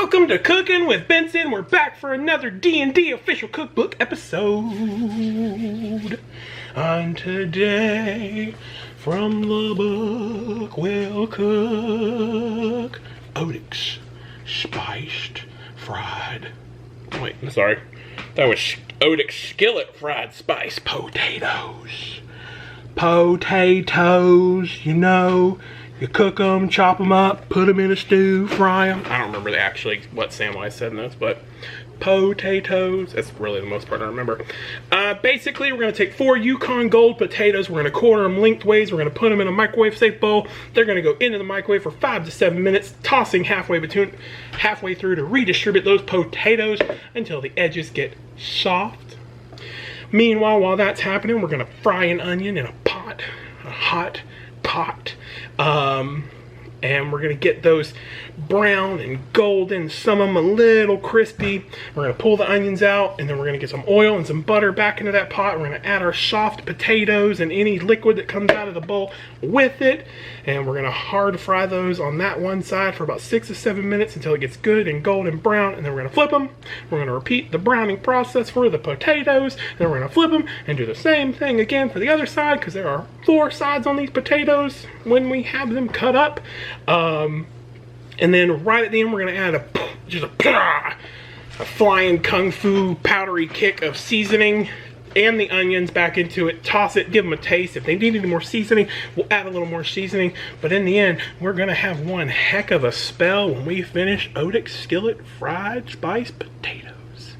Welcome to Cooking with Benson. We're back for another D&D official cookbook episode. And today, from the book, we'll cook Otik's spiced fried. Wait, I'm sorry. That was Otik's skillet-fried spiced potatoes. Potatoes, you know. You cook them, chop them up, put them in a stew, fry them. I don't remember actually what Samwise said in this, but potatoes, that's really the most part I remember. Basically, we're going to take 4 Yukon Gold potatoes. We're going to quarter them lengthways. We're going to put them in a microwave safe bowl. They're going to go into the microwave for 5 to 7 minutes, tossing halfway through to redistribute those potatoes until the edges get soft. Meanwhile, while that's happening, we're going to fry an onion in a pot, a hot pot. And we're gonna get those brown and golden, some of them a little crispy. We're gonna pull the onions out, and then we're gonna get some oil and some butter back into that pot. We're gonna add our soft potatoes and any liquid that comes out of the bowl with it, and we're gonna hard fry those on that one side for about 6 to 7 minutes until it gets good and golden brown, and then we're gonna flip them. We're gonna repeat the browning process for the potatoes, then we're gonna flip them and do the same thing again for the other side, because there are 4 sides on these potatoes when we have them cut up. And then right at the end, we're going to add a flying kung fu powdery kick of seasoning and the onions back into it. Toss it, give them a taste. If they need any more seasoning, we'll add a little more seasoning. But in the end, we're going to have one heck of a spell when we finish Otik's skillet-fried spiced potatoes.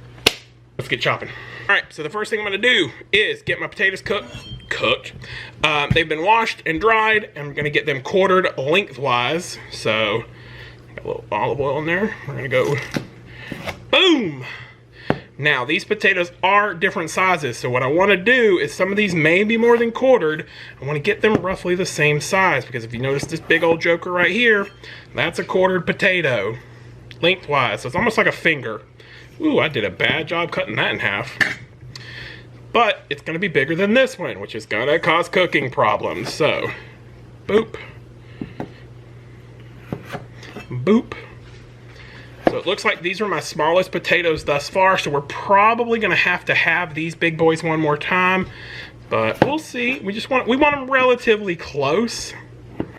Let's get chopping. All right, so the first thing I'm going to do is get my potatoes cooked. They've been washed and dried, and I'm going to get them quartered lengthwise. So, got a little olive oil in there. We're going to go, boom! Now, these potatoes are different sizes, so what I want to do is some of these may be more than quartered. I want to get them roughly the same size, because if you notice this big old joker right here, that's a quartered potato, lengthwise. So it's almost like a finger. Ooh, I did a bad job cutting that in half. But it's going to be bigger than this one, which is going to cause cooking problems. So, boop. Boop. So it looks like these are my smallest potatoes thus far, so we're probably going to have these big boys one more time. But we'll see. We want them relatively close.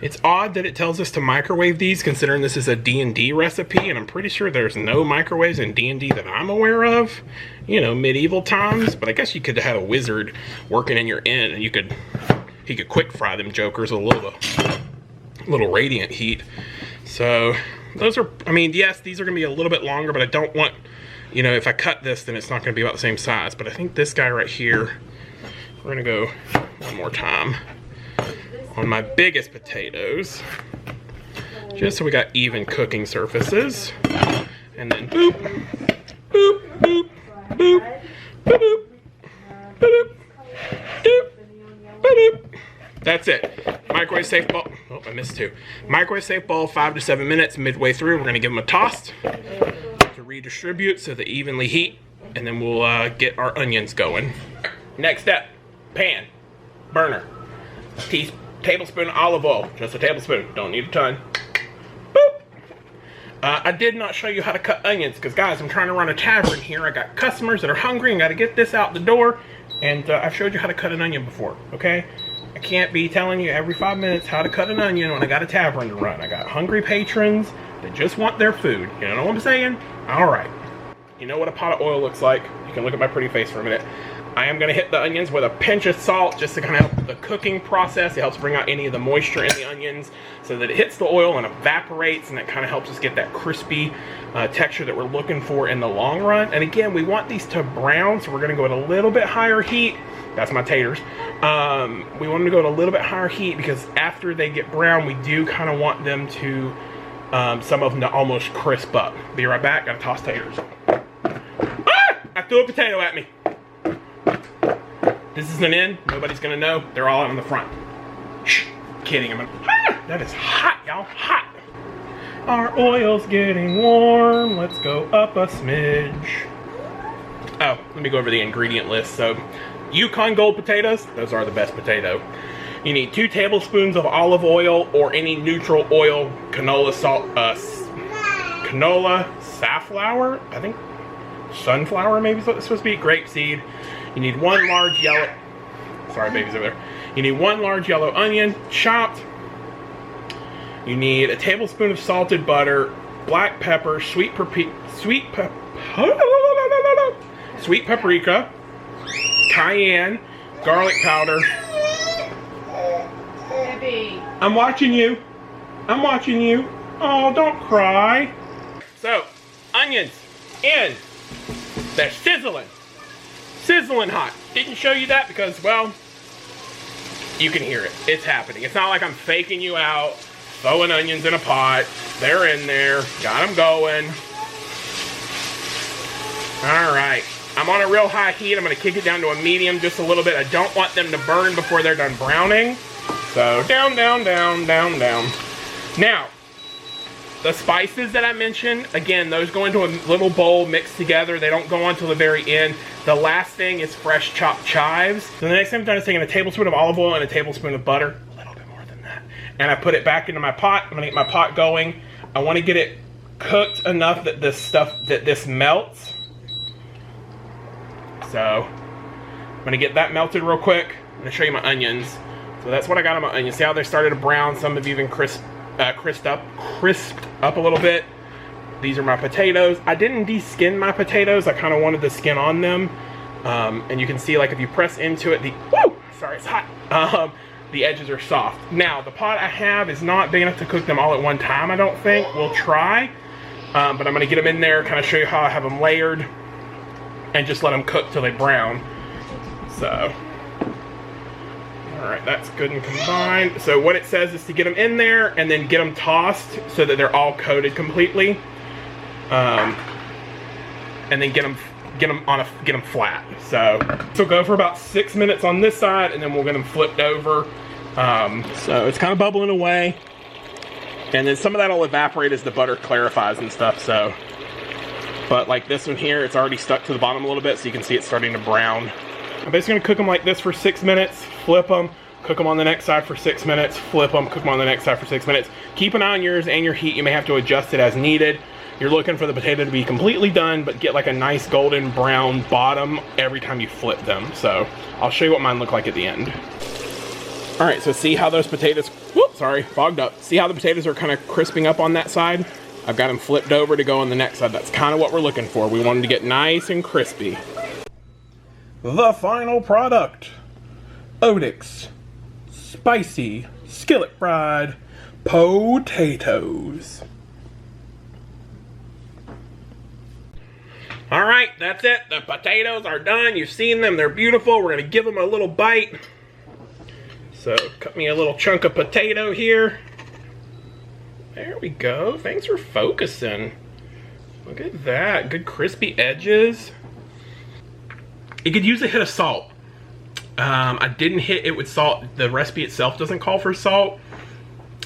It's odd that it tells us to microwave these, considering this is a D&D recipe, and I'm pretty sure there's no microwaves in D&D that I'm aware of. You know, medieval times, but I guess you could have a wizard working in your inn, and he could quick fry them jokers with a little radiant heat. So those are, I mean, yes, these are gonna be a little bit longer, but I don't want, you know, if I cut this, then it's not gonna be about the same size. But I think this guy right here, we're gonna go one more time on my biggest potatoes, just so we got even cooking surfaces. And then boop, boop, boop, boop, boop, boop, boop, boop, boop. That's it. Microwave safe bowl. Oh, I missed 2. Microwave safe bowl, 5 to 7 minutes. Midway through, we're gonna give them a toss to redistribute so they evenly heat, and then we'll get our onions going. Next step, pan, burner, tablespoon olive oil, just a tablespoon, don't need a ton. Boop. I did not show you how to cut onions, because guys, I'm trying to run a tavern here. I got customers that are hungry and got to get this out the door, and I've showed you how to cut an onion before, okay? I can't be telling you every 5 minutes how to cut an onion when I got a tavern to run. I got hungry patrons that just want their food. You know what I'm saying? All right. You know what a pot of oil looks like. You can look at my pretty face for a minute. I am going to hit the onions with a pinch of salt just to kind of help the cooking process. It helps bring out any of the moisture in the onions so that it hits the oil and evaporates, and it kind of helps us get that crispy texture that we're looking for in the long run. And again, we want these to brown, so we're going to go at a little bit higher heat. That's my taters. We want them to go at a little bit higher heat because after they get brown, we do kind of want them to, some of them to almost crisp up. Be right back. Gotta toss taters. Ah! I threw a potato at me. This is an end. Nobody's gonna know. They're all out on the front. Shh. Kidding. That is hot, y'all. Hot. Our oil's getting warm. Let's go up a smidge. Oh, let me go over the ingredient list. So, Yukon Gold potatoes, those are the best potato. You need 2 tablespoons of olive oil or any neutral oil, canola canola, safflower, I think sunflower maybe is what it's supposed to be, grapeseed. You need 1 large yellow, sorry baby's over there. You need 1 large yellow onion, chopped. You need a tablespoon of salted butter, black pepper, sweet paprika, cayenne, garlic powder. Baby. I'm watching you. I'm watching you. Oh, don't cry. So, onions in. They're sizzling. Sizzling hot. Didn't show you that because, well, you can hear it. It's happening. It's not like I'm faking you out, throwing onions in a pot. They're in there. Got them going. All right. I'm on a real high heat. I'm going to kick it down to a medium just a little bit. I don't want them to burn before they're done browning. So down, down, down, down, down. Now, the spices that I mentioned, again, those go into a little bowl mixed together. They don't go on till the very end. The last thing is fresh chopped chives. So the next thing I've done is taking a tablespoon of olive oil and a tablespoon of butter. A little bit more than that. And I put it back into my pot. I'm going to get my pot going. I want to get it cooked enough that this melts. So I'm going to get that melted real quick. I'm going to show you my onions. So that's what I got on my onions. See how they started to brown? Some have even crisped up a little bit. These are my potatoes. I didn't de-skin my potatoes. I kind of wanted the skin on them. And you can see, like, if you press into it, sorry, it's hot. The edges are soft. Now, the pot I have is not big enough to cook them all at one time, I don't think. We'll try. But I'm going to get them in there, kind of show you how I have them layered, and just let them cook till they brown. So, alright, that's good and combined. So what it says is to get them in there and then get them tossed so that they're all coated completely. And then get them flat. So go for about 6 minutes on this side, and then we'll get them flipped over. So it's kind of bubbling away, and then some of that will evaporate as the butter clarifies and stuff. So, but like this one here, it's already stuck to the bottom a little bit, so you can see it's starting to brown. I'm basically gonna cook them like this for 6 minutes, flip them, cook them on the next side for 6 minutes, flip them, cook them on the next side for 6 minutes. Keep an eye on yours and your heat. You may have to adjust it as needed. You're looking for the potato to be completely done, but get like a nice golden brown bottom every time you flip them. So I'll show you what mine look like at the end. All right, so see how those potatoes, fogged up. See how the potatoes are kind of crisping up on that side? I've got them flipped over to go on the next side. That's kind of what we're looking for. We want them to get nice and crispy. The final product, Otik's spicy skillet-fried potatoes. All right, that's it. The potatoes are done. You've seen them. They're beautiful. We're going to give them a little bite. So cut me a little chunk of potato here. There we go. Thanks for focusing. Look at that. Good crispy edges. It could use a hit of salt. I didn't hit it with salt. The recipe itself doesn't call for salt.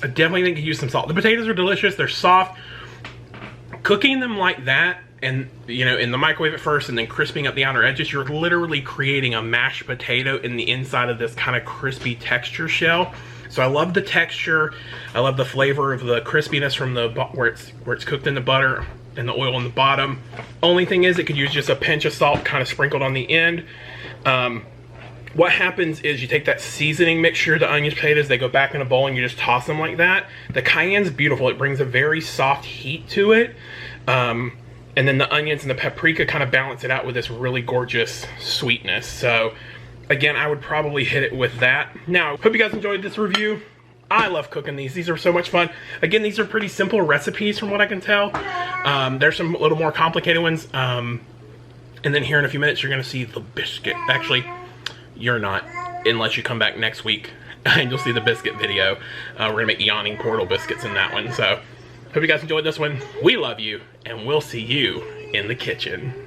I definitely think it could use some salt. The potatoes are delicious. They're soft. Cooking them like that, and you know, in the microwave at first and then crisping up the outer edges, you're literally creating a mashed potato in the inside of this kind of crispy texture shell. So I love the texture. I love the flavor of the crispiness from the where it's cooked in the butter and the oil on the bottom. Only thing is, it could use just a pinch of salt kind of sprinkled on the end. What happens is you take that seasoning mixture, the onions, potatoes, they go back in a bowl and you just toss them like that. The cayenne's beautiful. It brings a very soft heat to it. And then the onions and the paprika kind of balance it out with this really gorgeous sweetness. So again, I would probably hit it with that. Now, hope you guys enjoyed this review. I love cooking these. These are so much fun. Again, these are pretty simple recipes from what I can tell. There's some little more complicated ones. And then here in a few minutes, you're gonna see the biscuit. Actually, you're not, unless you come back next week and you'll see the biscuit video. We're gonna make yawning portal biscuits in that one. So hope you guys enjoyed this one. We love you, and we'll see you in the kitchen.